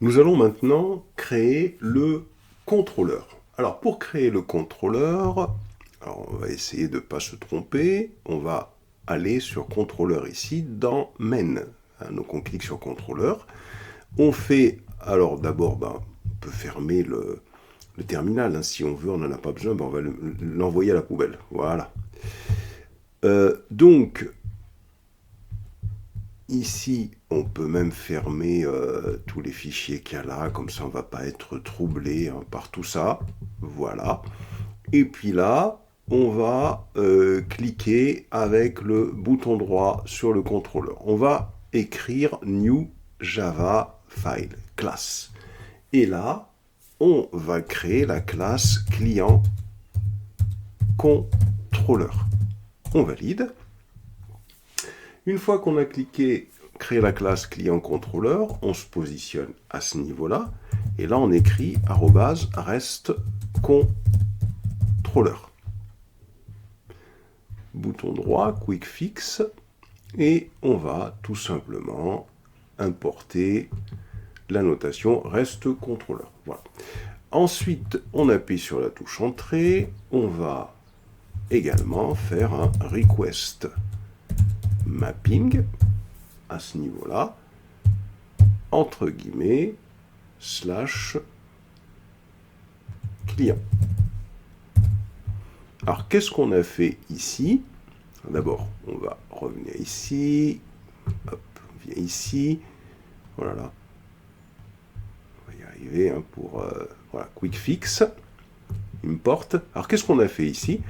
Nous allons maintenant créer le contrôleur. Alors pour créer le contrôleur, alors on va essayer de ne pas se tromper, on va aller sur contrôleur ici dans main. Donc on clique sur contrôleur. On fait, alors d'abord, on peut fermer le terminal, si on veut, on n'en a pas besoin, on va l'envoyer à la poubelle. Voilà. Donc, ici, on peut même fermer tous les fichiers qu'il y a là, comme ça on ne va pas être troublé par tout ça. Voilà. Et puis là, on va cliquer avec le bouton droit sur le contrôleur. On va écrire New Java File, classe. Et là, on va créer la classe client contrôleur. On valide. Une fois qu'on a cliqué créer la classe client contrôleur, on se positionne à ce niveau-là. Et là, on écrit @rest contrôleur. Bouton droit, quick fix. Et on va tout simplement importer la notation reste contrôleur. Voilà. Ensuite, on appuie sur la touche entrée. On va également faire un request mapping à ce niveau-là, entre guillemets, slash client. Alors, qu'est-ce qu'on a fait ici? D'abord, on va revenir ici. Hop, on vient ici. Voilà. On va y arriver pour voilà, quick fix. Import. Alors, qu'est-ce qu'on a fait ici?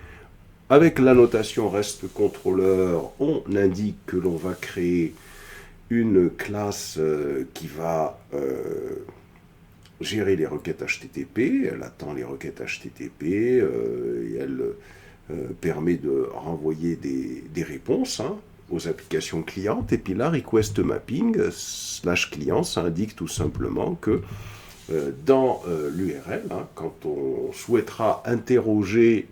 Avec la notation reste contrôleur, on indique que l'on va créer une classe qui va gérer les requêtes HTTP. Elle attend les requêtes HTTP et elle permet de renvoyer des réponses aux applications clientes. Et puis là, request mapping slash client, ça indique tout simplement que dans l'URL, quand on souhaitera interroger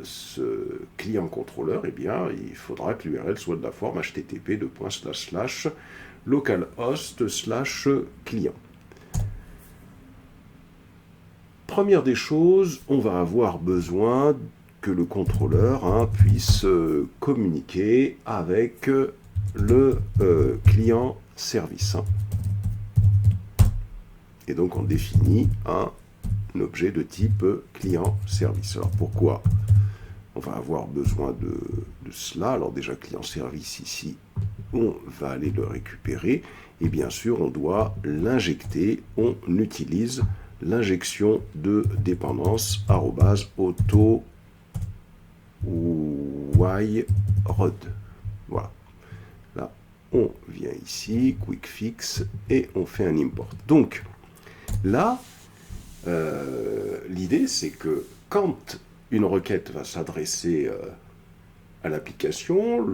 ce client contrôleur, eh bien, il faudra que l'URL soit de la forme http localhost/client. Première des choses, on va avoir besoin que le contrôleur puisse communiquer avec le client service. Et donc on définit un objet de type client-service. Alors pourquoi on va avoir besoin de cela? Alors déjà client-service ici, on va aller le récupérer. Et bien sûr, on doit l'injecter. On utilise l'injection de dépendance @auto wyrod. Voilà. Là, on vient ici, quick fix, et on fait un import. Donc, là, l'idée, c'est que quand une requête va s'adresser à l'application,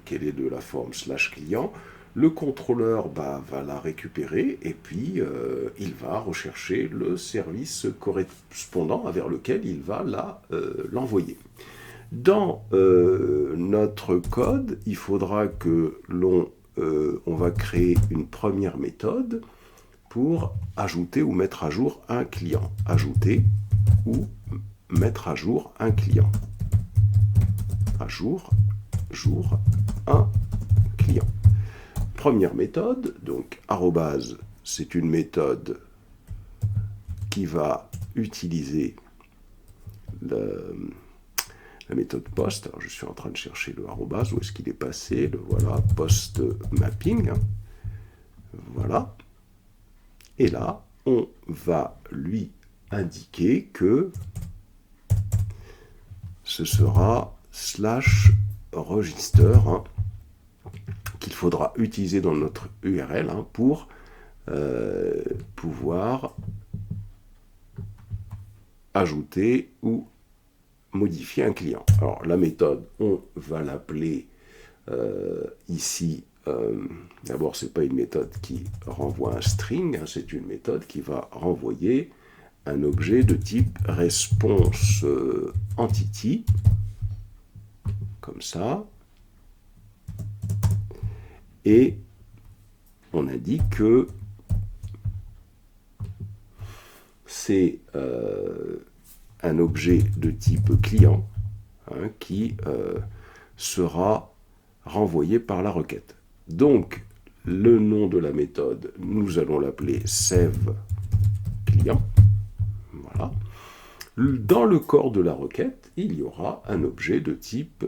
qu'elle est de la forme slash client, le contrôleur va la récupérer et puis il va rechercher le service correspondant vers lequel il va l'envoyer. Dans notre code, il faudra que on va créer une première méthode pour ajouter ou mettre à jour un client. Ajouter ou mettre à jour un client. À jour un client. Première méthode, donc arrobase, c'est une méthode qui va utiliser la méthode post. Alors je suis en train de chercher le arrobase, où est-ce qu'il est passé? Le voilà, post mapping. Voilà. Et là, on va lui indiquer que ce sera slash register qu'il faudra utiliser dans notre URL pour pouvoir ajouter ou modifier un client. Alors la méthode, on va l'appeler ici. D'abord, c'est pas une méthode qui renvoie un string, c'est une méthode qui va renvoyer un objet de type response entity, comme ça, et on indique que c'est un objet de type client qui sera renvoyé par la requête. Donc, le nom de la méthode, nous allons l'appeler saveClient. Voilà. Dans le corps de la requête, il y aura un objet de type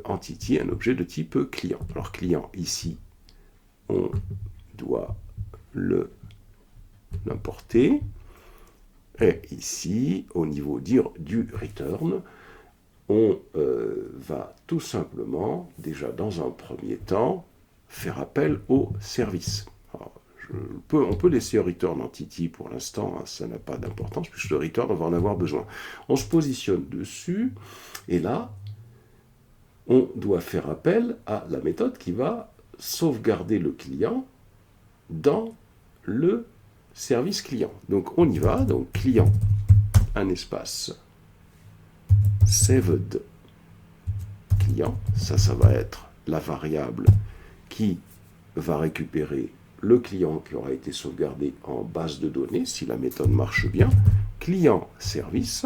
entity, un objet de type client. Alors, client, ici, on doit l'importer. Et ici, au niveau du return, on va tout simplement, déjà dans un premier temps, faire appel au service. Alors, on peut laisser return entity pour l'instant, ça n'a pas d'importance, puisque le return, on va en avoir besoin. On se positionne dessus, et là, on doit faire appel à la méthode qui va sauvegarder le client dans le service client. Donc on y va, donc client, un espace, saved client, ça va être la variable qui va récupérer le client qui aura été sauvegardé en base de données, si la méthode marche bien, client service,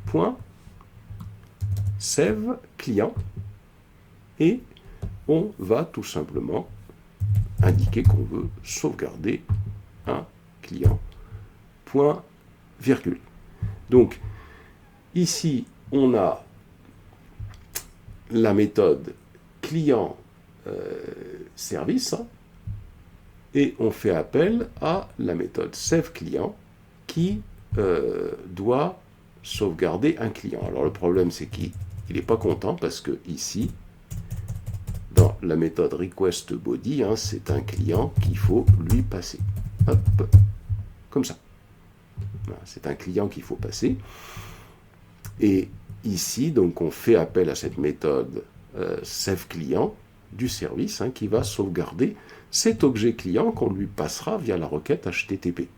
point, save client, et on va tout simplement indiquer qu'on veut sauvegarder un client, point, virgule. Donc, ici, on a la méthode client service, et on fait appel à la méthode saveClient qui doit sauvegarder un client. Alors le problème, c'est qu'il n'est pas content parce que ici, dans la méthode requestBody, c'est un client qu'il faut lui passer. Hop, comme ça. Voilà, c'est un client qu'il faut passer. Et ici, donc, on fait appel à cette méthode saveClient du service qui va sauvegarder cet objet client qu'on lui passera via la requête HTTP.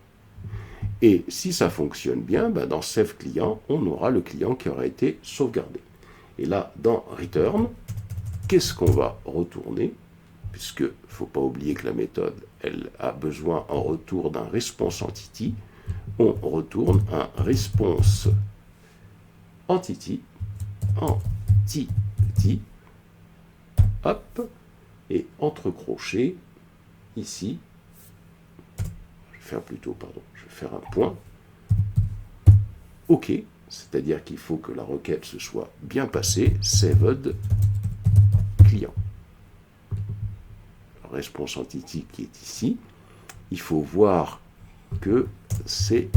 Et si ça fonctionne bien, dans saveClient, on aura le client qui aura été sauvegardé. Et là, dans return, qu'est-ce qu'on va retourner? Puisque il ne faut pas oublier que la méthode, elle a besoin en retour d'un response entity. On retourne un response entity, hop, et entre crochets, ici, je vais faire un point, OK, c'est-à-dire qu'il faut que la requête se soit bien passée, saved client. Response entity qui est ici, il faut voir que c'est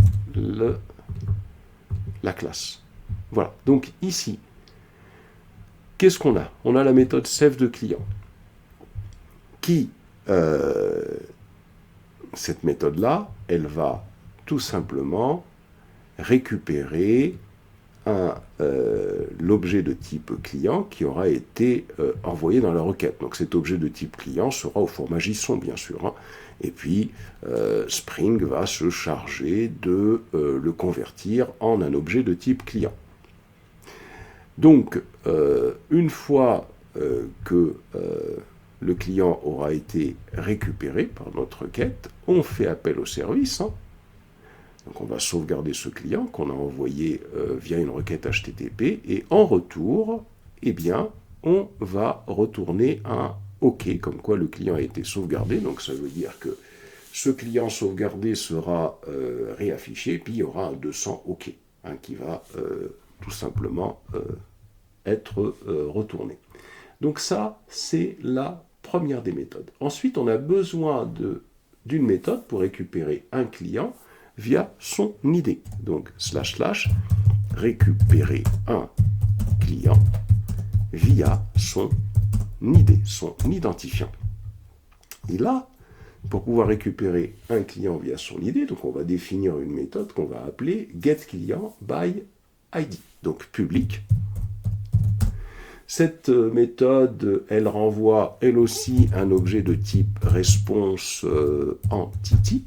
la classe. Voilà, donc ici, qu'est-ce qu'on a? On a la méthode saveClient qui, cette méthode-là, elle va tout simplement récupérer l'objet de type client qui aura été envoyé dans la requête. Donc cet objet de type client sera au format JSON, bien sûr. Et puis, Spring va se charger de le convertir en un objet de type client. Donc, une fois que le client aura été récupéré par notre requête, on fait appel au service. Donc on va sauvegarder ce client qu'on a envoyé via une requête HTTP, et en retour, eh bien, on va retourner un OK, comme quoi le client a été sauvegardé. Donc ça veut dire que ce client sauvegardé sera réaffiché, puis il y aura un 200 OK qui va tout simplement être retourné. Donc ça, c'est la première des méthodes. Ensuite, on a besoin d'une méthode pour récupérer un client via son ID. Donc, / récupérer un client via son ID, son identifiant. Et là, pour pouvoir récupérer un client via son ID, donc on va définir une méthode qu'on va appeler getClientById, donc public. Cette méthode, elle renvoie elle aussi un objet de type response entity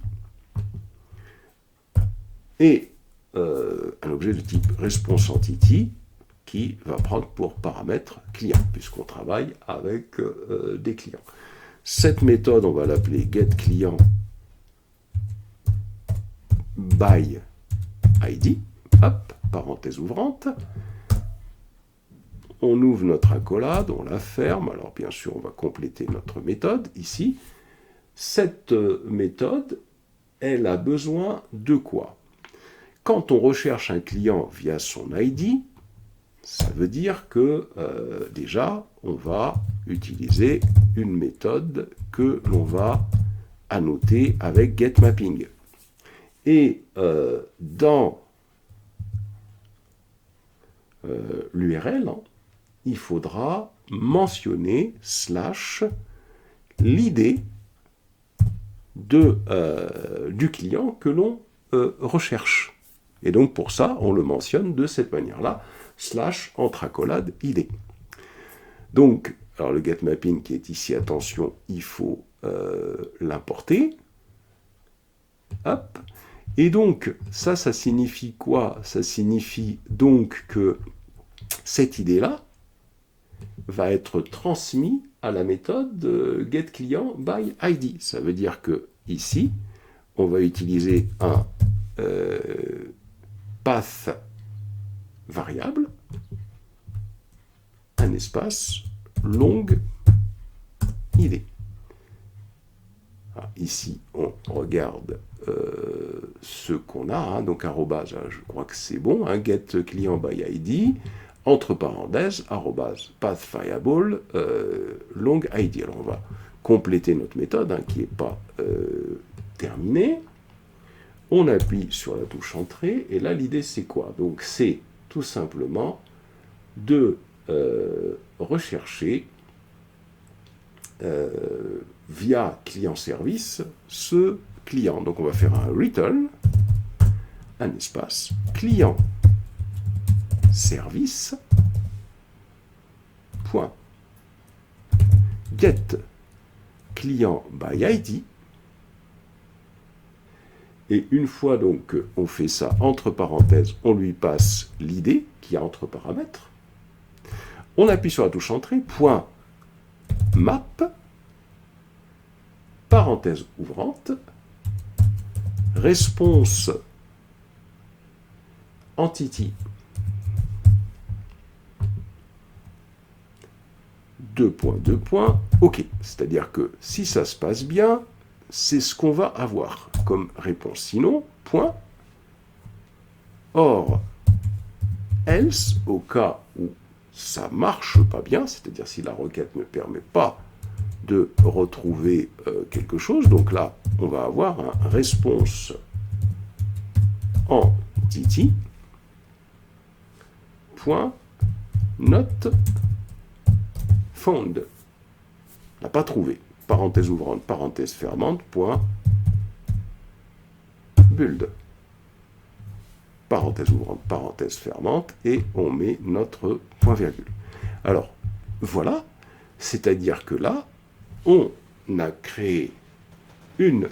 et un objet de type response entity qui va prendre pour paramètre client, puisqu'on travaille avec des clients. Cette méthode, on va l'appeler getClientById ID, hop, parenthèse ouvrante. On ouvre notre accolade, on la ferme. Alors bien sûr, on va compléter notre méthode ici. Cette méthode, elle a besoin de quoi? Quand on recherche un client via son ID, ça veut dire que déjà, on va utiliser une méthode que l'on va annoter avec getMapping. Et dans l'URL, il faudra mentionner / l'ID du client que l'on recherche. Et donc pour ça, on le mentionne de cette manière-là, / entre accolades ID. Donc, alors le getMapping qui est ici, attention, il faut l'importer. Hop. Et donc, ça signifie quoi? Ça signifie donc que cette idée-là va être transmise à la méthode getClientById. Ça veut dire que ici, on va utiliser un path variable, un espace long id. Alors, ici, on regarde ce qu'on a, donc arrobase, je crois que c'est bon, getClientById, entre parenthèses, arrobase, path variable, long id. Alors on va compléter notre méthode, qui n'est pas terminée. On appuie sur la touche entrée, et là l'idée c'est quoi? Donc c'est tout simplement de rechercher via client-service ce client. Donc on va faire un return, un espace, client-service, point, get client by ID. Et une fois donc on fait ça entre parenthèses, on lui passe l'id qui a entre paramètres. On appuie sur la touche entrée, point map, parenthèse ouvrante, response entity, deux points, OK. C'est-à-dire que si ça se passe bien, c'est ce qu'on va avoir comme réponse. Sinon, point. Or, else, au cas où ça ne marche pas bien, c'est-à-dire si la requête ne permet pas de retrouver quelque chose, donc là, on va avoir un response entity, point, not found. On n'a pas trouvé. Parenthèse ouvrante, parenthèse fermante, point, build. Parenthèse ouvrante, parenthèse fermante, et on met notre point virgule. Alors, voilà, c'est-à-dire que là, on a créé une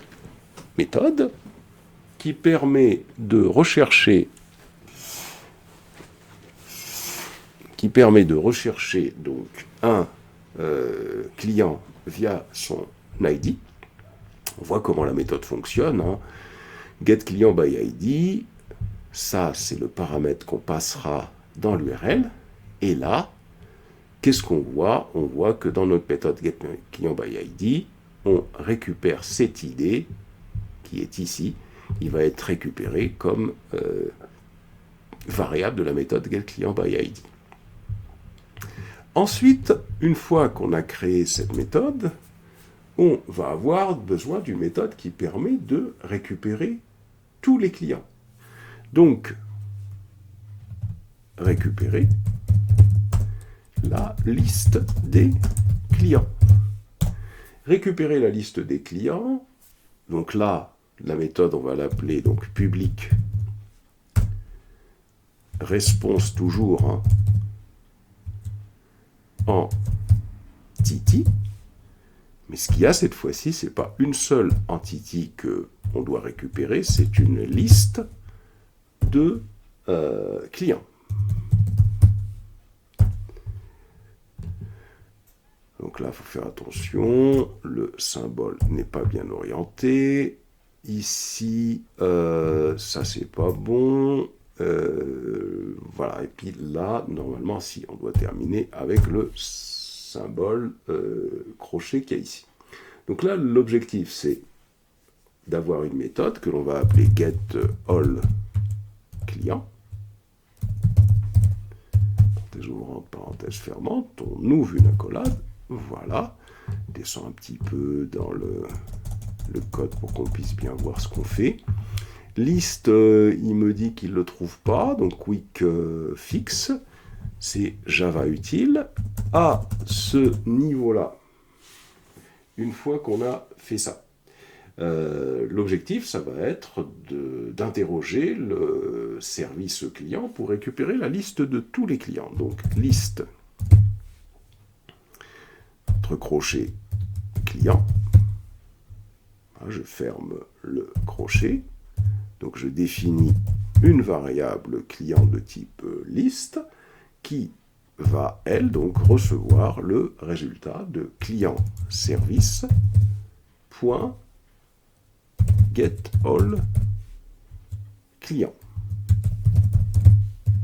méthode qui permet de rechercher donc un client via son ID. On voit comment la méthode fonctionne. getClientById, ça c'est le paramètre qu'on passera dans l'URL. Et là, qu'est-ce qu'on voit? On voit que dans notre méthode getClientById, on récupère cette ID qui est ici. Il va être récupéré comme variable de la méthode getClientById. Ensuite, une fois qu'on a créé cette méthode, on va avoir besoin d'une méthode qui permet de récupérer tous les clients. Donc, récupérer la liste des clients. Récupérer la liste des clients, donc là, la méthode, on va l'appeler donc public response toujours entity. Mais ce qu'il y a cette fois-ci, ce n'est pas une seule entity qu'on doit récupérer, c'est une liste de clients. Donc là, il faut faire attention, le symbole n'est pas bien orienté. ici, ça c'est pas bon. Voilà, et puis là, normalement, si, on doit terminer avec le symbole crochet qu'il y a ici. Donc là, l'objectif, c'est d'avoir une méthode que l'on va appeler getAllClient. Parenthèse ouvrante, parenthèse fermante. On ouvre une accolade. Voilà. Descend un petit peu dans le code pour qu'on puisse bien voir ce qu'on fait. List, il me dit qu'il ne le trouve pas, donc quick fix, c'est Java utile. À ce niveau-là, une fois qu'on a fait ça, l'objectif, ça va être d'interroger le service client pour récupérer la liste de tous les clients. Donc, liste, entre crochets, client. Je ferme le crochet. Donc, je définis une variable client de type liste qui va, elle, donc recevoir le résultat de client service .getAllClient.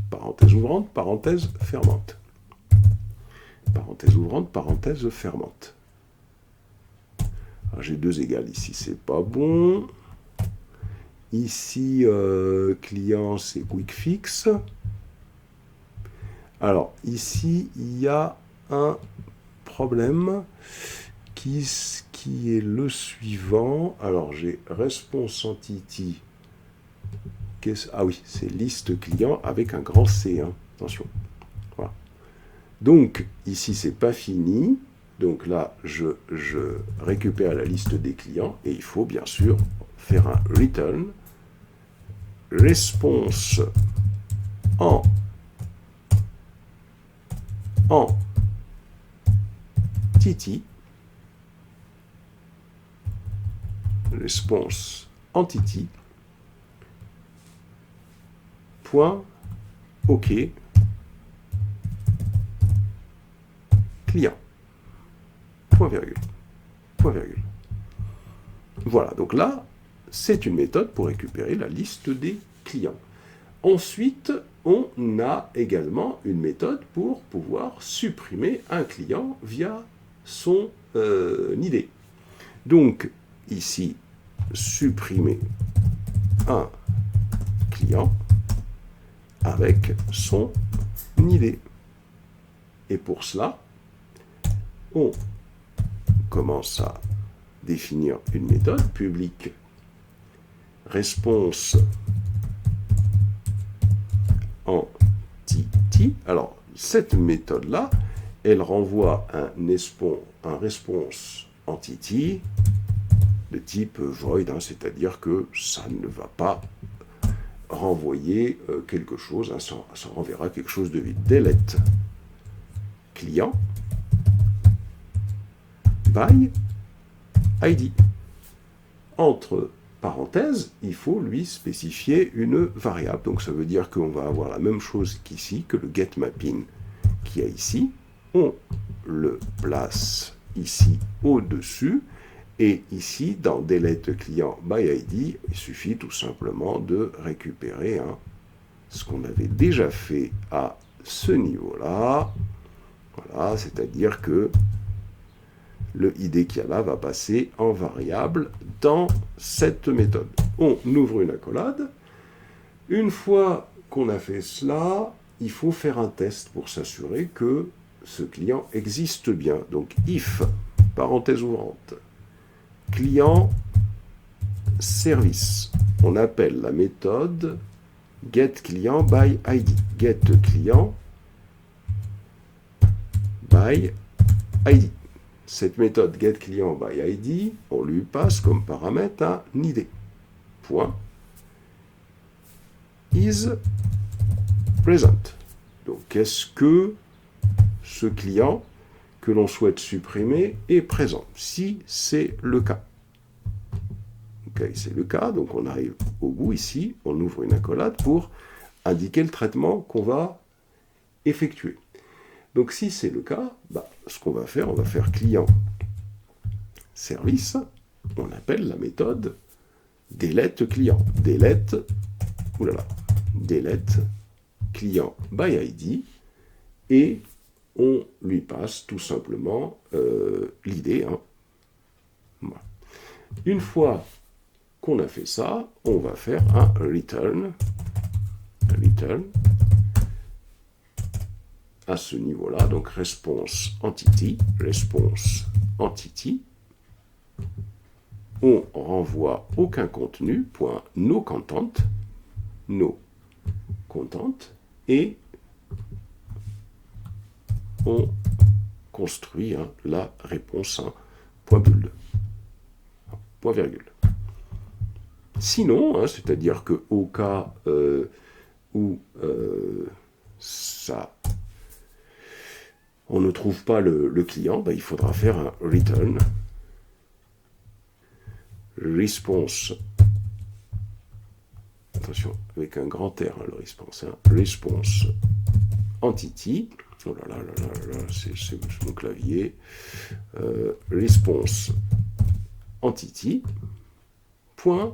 Parenthèse ouvrante, parenthèse fermante. Parenthèse ouvrante, parenthèse fermante. J'ai deux égales ici, c'est pas bon. Ici, client, c'est quick fix. Alors, ici, il y a un problème qui est le suivant. Alors, j'ai response entity. Ah oui, c'est liste client avec un grand C. Hein. Attention. Voilà. Donc, ici, c'est pas fini. Donc là, je récupère la liste des clients et il faut bien sûr faire un return response en entity, response entity point OK client point virgule point virgule. Voilà, donc là c'est une méthode pour récupérer la liste des clients. Ensuite, on a également une méthode pour pouvoir supprimer un client via son ID. Donc, ici, supprimer un client avec son ID. Et pour cela, on commence à définir une méthode publique response entity. Alors, cette méthode-là, elle renvoie un response entity de type void, hein, c'est-à-dire que ça ne va pas renvoyer quelque chose, hein, ça renverra quelque chose de vide. Delete client by ID. Entre parenthèses, il faut lui spécifier une variable. Donc ça veut dire qu'on va avoir la même chose qu'ici, que le getMapping qu'il y a ici. On le place ici au-dessus. Et ici, dans delete client by ID, il suffit tout simplement de récupérer ce qu'on avait déjà fait à ce niveau-là. Voilà, c'est-à-dire que le ID qu'il y a là va passer en variable dans cette méthode. On ouvre une accolade. Une fois qu'on a fait cela, il faut faire un test pour s'assurer que ce client existe bien. Donc if, parenthèse ouvrante, client service. On appelle la méthode getClient by ID. GetClient by ID. Cette méthode getClient by ID, on lui passe comme paramètre un ID. Point. Is present. Donc, est-ce que ce client que l'on souhaite supprimer est présent? Si c'est le cas. Okay, c'est le cas, donc on arrive au bout ici, on ouvre une accolade pour indiquer le traitement qu'on va effectuer. Donc si c'est le cas, ce qu'on va faire, on va faire client service, on appelle la méthode delete client, delete, oulala, delete client by ID, et on lui passe tout simplement l'idée. Hein. Voilà. Une fois qu'on a fait ça, on va faire un return à ce niveau-là, donc response entity, on renvoie aucun contenu, point no content, et on construit la réponse point build, point virgule. Sinon, c'est-à-dire qu'au cas où on ne trouve pas le client, il faudra faire un return response. Attention, avec un grand R, le response. Response entity. Oh là là là là là, c'est mon clavier. Response entity. Point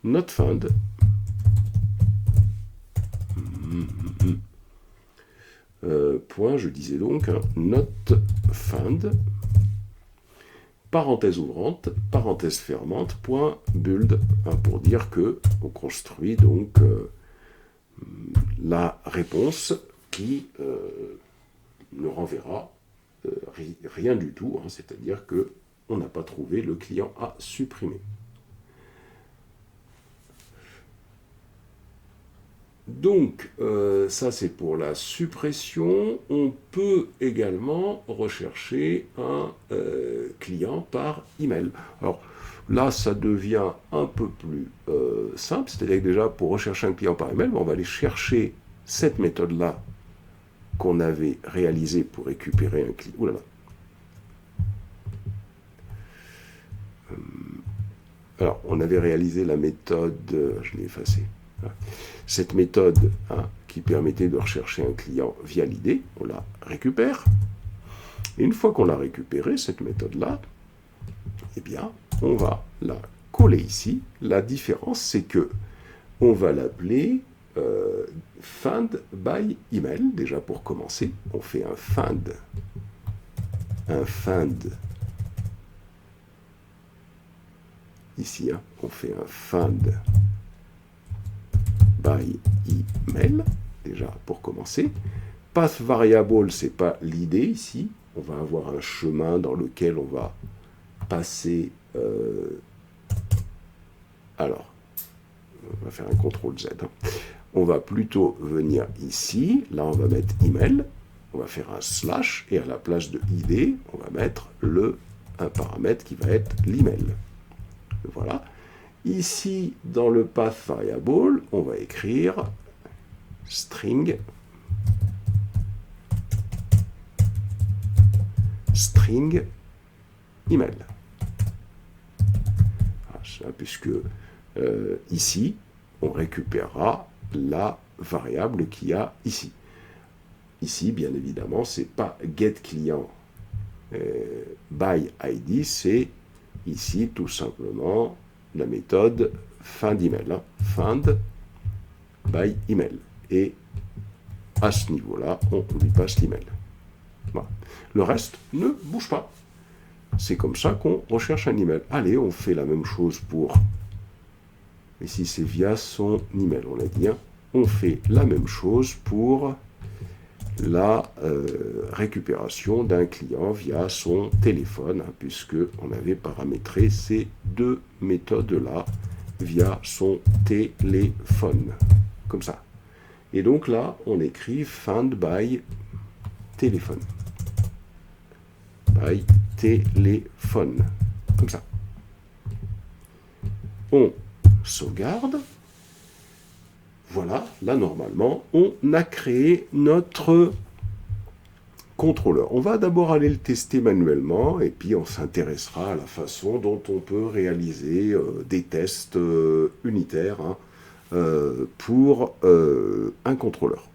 not found. Point, je disais donc, not found, parenthèse ouvrante, parenthèse fermante, point build, pour dire que on construit donc la réponse qui ne renverra rien du tout, c'est-à-dire que on n'a pas trouvé le client à supprimer. Donc, ça c'est pour la suppression. On peut également rechercher un client par email. Alors là, ça devient un peu plus simple, c'est-à-dire que déjà, pour rechercher un client par email, on va aller chercher cette méthode-là qu'on avait réalisée pour récupérer un client. Ouh là là. Alors, on avait réalisé la méthode, je l'ai effacée. Cette méthode qui permettait de rechercher un client via l'idée, on la récupère. Et une fois qu'on l'a récupérée, cette méthode-là, eh bien, on va la coller ici. La différence, c'est que on va l'appeler find by email. Déjà, pour commencer, on fait un find ici, on fait un find by email, déjà pour commencer. Path variable, c'est pas l'idée ici. On va avoir un chemin dans lequel on va passer. Alors, on va faire un CTRL Z. On va plutôt venir ici. Là, on va mettre email. On va faire un slash et à la place de ID, on va mettre un paramètre qui va être l'email. Voilà. Ici, dans le path variable, on va écrire string email. Puisque ici, on récupérera la variable qu'il y a ici. Ici, bien évidemment, c'est pas getClient by ID, c'est ici tout simplement la méthode find email, find by email. Et à ce niveau-là, on lui passe l'email. Voilà. Le reste ne bouge pas. C'est comme ça qu'on recherche un email. Allez, on fait la même chose pour... Ici, c'est via son email, on l'a dit. On fait la même chose pour la récupération d'un client via son téléphone, puisque on avait paramétré ces deux méthodes-là via son téléphone, comme ça. Et donc là, on écrit find by téléphone. By téléphone, comme ça. On sauvegarde. Voilà, là normalement, on a créé notre contrôleur. On va d'abord aller le tester manuellement et puis on s'intéressera à la façon dont on peut réaliser des tests unitaires pour un contrôleur.